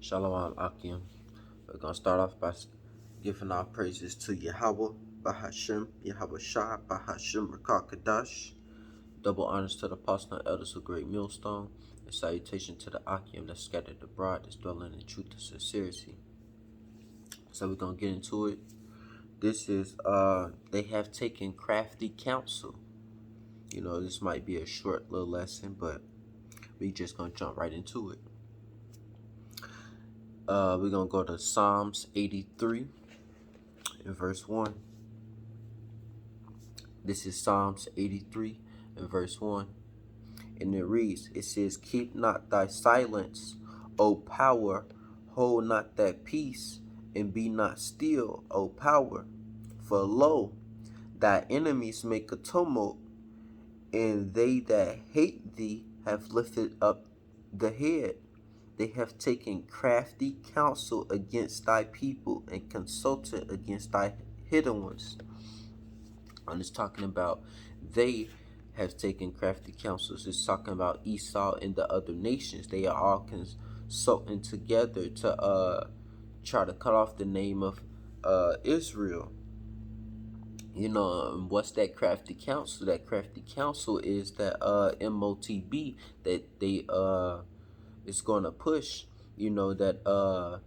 Shalom Akim. We're going to start off by giving our praises to Yahweh, Bahashem, Yahweh Shah, Bahashem, Rakakadash. Double honors to the apostle and elders of Great Millstone, and salutation to the Akim that scattered abroad, that's dwelling in truth and sincerity. So we're going to get into it. This is, they have taken Crafty Counsel. This might be a short little lesson, but we just going to jump right into it. We're going to go to Psalms 83 in verse 1. This is Psalms 83 in verse 1. And it says, "Keep not thy silence, O power, hold not that peace, and be not still, O power. For lo, thy enemies make a tumult, and they that hate thee have lifted up the head. They have taken crafty counsel against thy people, and consulted against thy hidden ones." And it's talking about they have taken crafty counsels. It's talking about Esau and the other nations. They are all consulting together to try to cut off the name of Israel. What's that crafty counsel? That crafty counsel is that MOTB that they is gonna push. That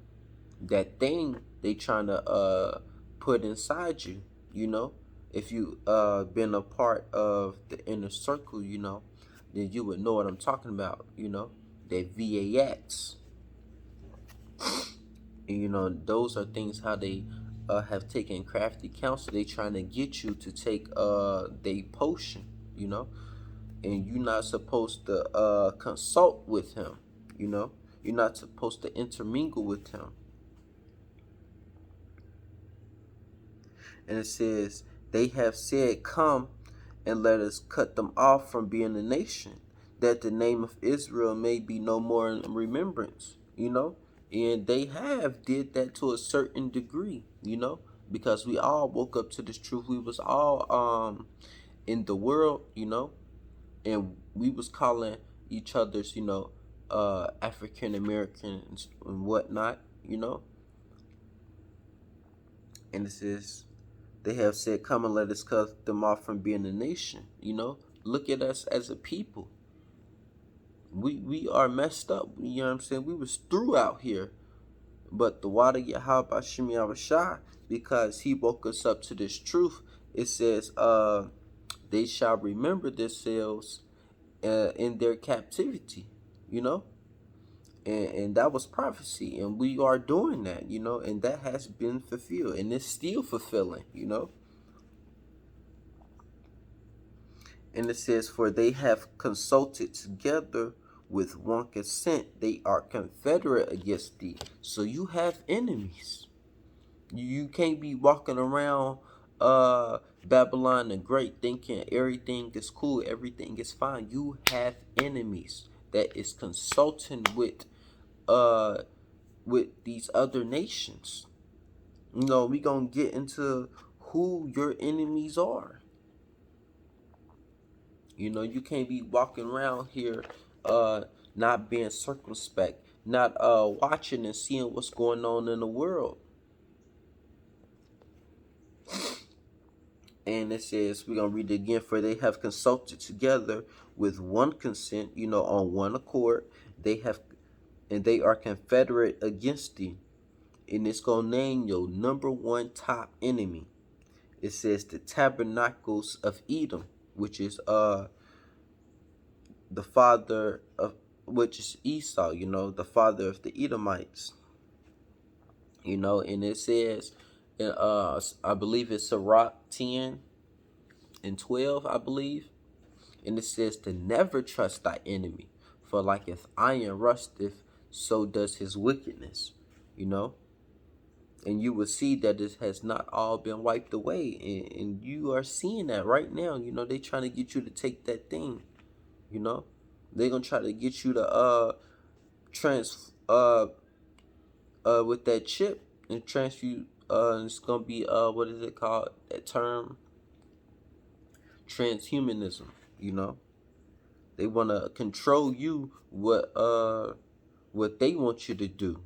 thing they trying to put inside you. If you been a part of the inner circle, then you would know what I'm talking about. That VAX. And those are things how they have taken crafty counsel. They trying to get you to take they potion, and you're not supposed to consult with him. You're not supposed to intermingle with him. And it says, "They have said, Come and let us cut them off from being a nation, that the name of Israel may be no more in remembrance." And they have did that to a certain degree, because we all woke up to this truth. We was all in the world, and we was calling each other's, African Americans and whatnot, and it says, "They have said, Come and let us cut them off from being a nation." Look at us as a people. We are messed up. You know what I'm saying? We was through out here. But the water Yahweh Shemi Avashai, because he woke us up to this truth, it says, they shall remember themselves in their captivity, and that was prophecy, and we are doing that, and that has been fulfilled, and it's still fulfilling, And it says, "For they have consulted together with one consent, they are confederate against thee." So you have enemies. You can't be walking around Babylon the Great thinking everything is cool, everything is fine. You have enemies that is consulting with these other nations. We gonna get into who your enemies are. You can't be walking around here not being circumspect, not watching and seeing what's going on in the world. And it says, we're going to read it again, "For they have consulted together with one consent, on one accord. And they are confederate against thee." And it's going to name your number one top enemy. It says the tabernacles of Edom, which is the father of, which is Esau, the father of the Edomites. And it says, I believe it's Sirach 10 and 12, I believe. And it says to never trust thy enemy, for like if iron rusteth, so does his wickedness, And you will see that it has not all been wiped away. And you are seeing that right now. They trying to get you to take that thing. They're going to try to get you to with that chip and transfuse. It's going to be, what is it called? That term? Transhumanism, They want to control you what they want you to do,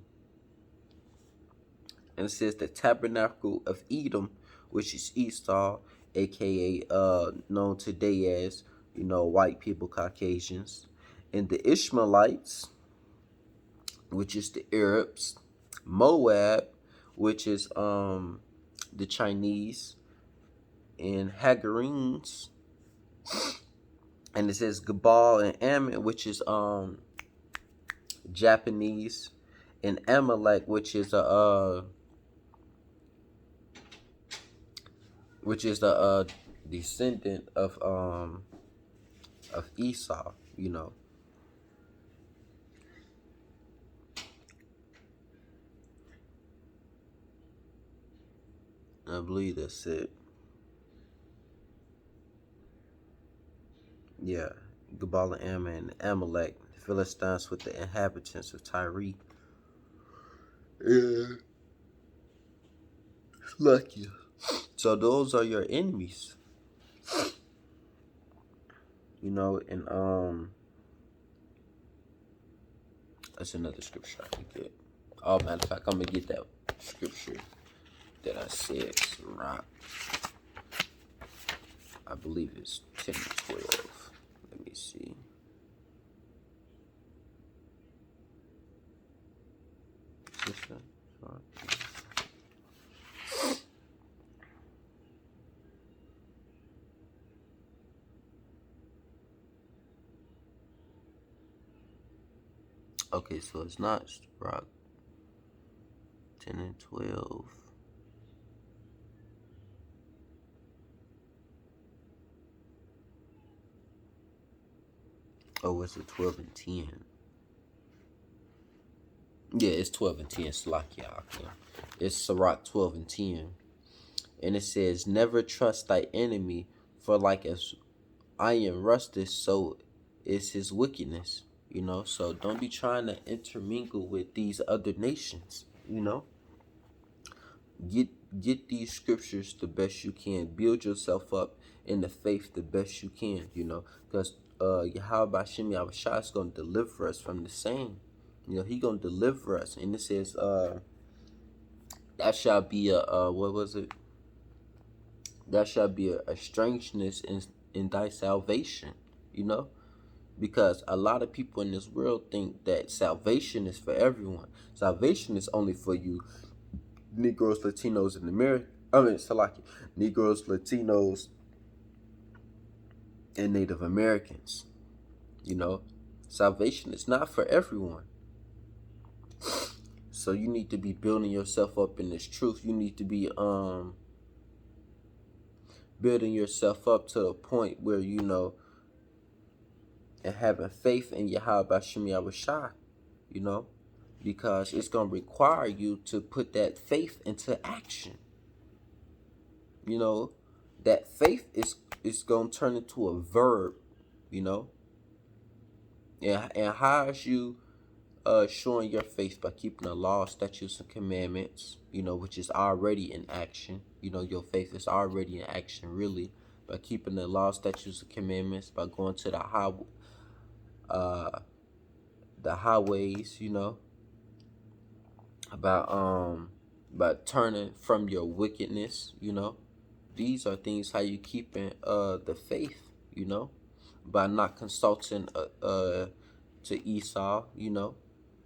And it says the tabernacle of Edom, which is Esau, aka known today as, white people, Caucasians, and the Ishmaelites, which is the Arabs, Moab, which is the Chinese, and Hagarenes, and it says Gabal and Ammon, which is Japanese, and Amalek, which is a descendant of Esau. I believe that's it. Yeah, Gabal and Ammon and Amalek, the Philistines with the inhabitants of Tyre. Yeah, lucky. So those are your enemies, and that's another scripture I can get. Oh, matter of fact, I'm gonna get that scripture that I said, Rock. I believe it's 10 to 12. Let me see. Okay, so it's not Rock 10 and 12. Oh, it's a 12 and 10. Yeah, it's 12 and 10. Slakia. It's Sirach 12 and 10. And it says, never trust thy enemy, for like as iron rusteth, so is his wickedness. So don't be trying to intermingle with these other nations. Get these scriptures the best you can. Build yourself up in the faith the best you can. Because Yahweh Shem Yahushua is going to deliver us from the same. He going to deliver us. And it says, that shall be what was it? That shall be a strangeness in thy salvation. Because a lot of people in this world think that salvation is for everyone. Salvation is only for you Negroes, Latinos, and Negroes, Latinos, and Native Americans. Salvation is not for everyone. So you need to be building yourself up in this truth. You need to be building yourself up to the point where and having faith in Yahweh Shem Yahushua, because it's going to require you to put that faith into action. That faith is going to turn into a verb, and how is you showing your faith? By keeping the law, statutes, and commandments, which is already in action. Your faith is already in action, really, by keeping the law, statutes, and commandments, by going to the highways, about turning from your wickedness. These are things how you keeping the faith, by not consulting to Esau,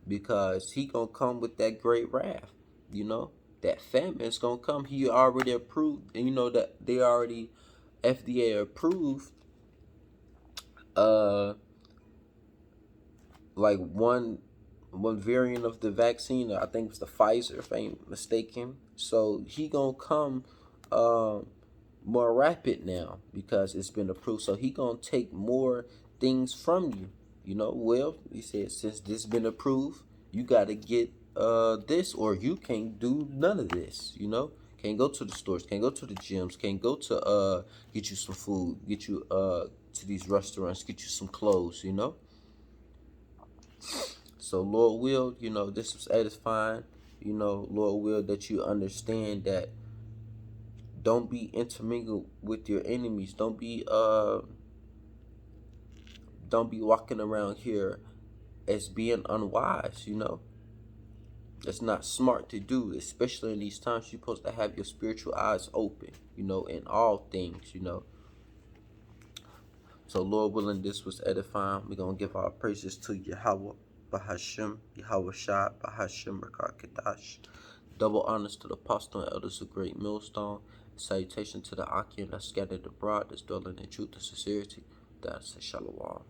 because he gonna come with that great wrath. That famine is gonna come. He already approved, and that they already FDA approved like one variant of the vaccine. I think it's the Pfizer, if I ain't mistaken. So he gonna come more rapid now because it's been approved. So he gonna take more things from you. Well, he said, since this been approved, you gotta get this, or you can't do none of this. Can't go to the stores, can't go to the gyms, can't go to get you some food, get you to these restaurants, get you some clothes. So Lord will, this was edifying. Lord will that you understand that don't be intermingled with your enemies. Don't be walking around here as being unwise. It's not smart to do, especially in these times. You're supposed to have your spiritual eyes open, in all things, So, Lord willing, this was edifying. We're going to give our praises to Yahweh, Bahashim, Yahweh Shai, Bahashim, Rakakadash. Double honors to the apostle and elders of Great Millstone. Salutation to the Akim that scattered abroad, that's dwelling in truth and sincerity. That's a shalom.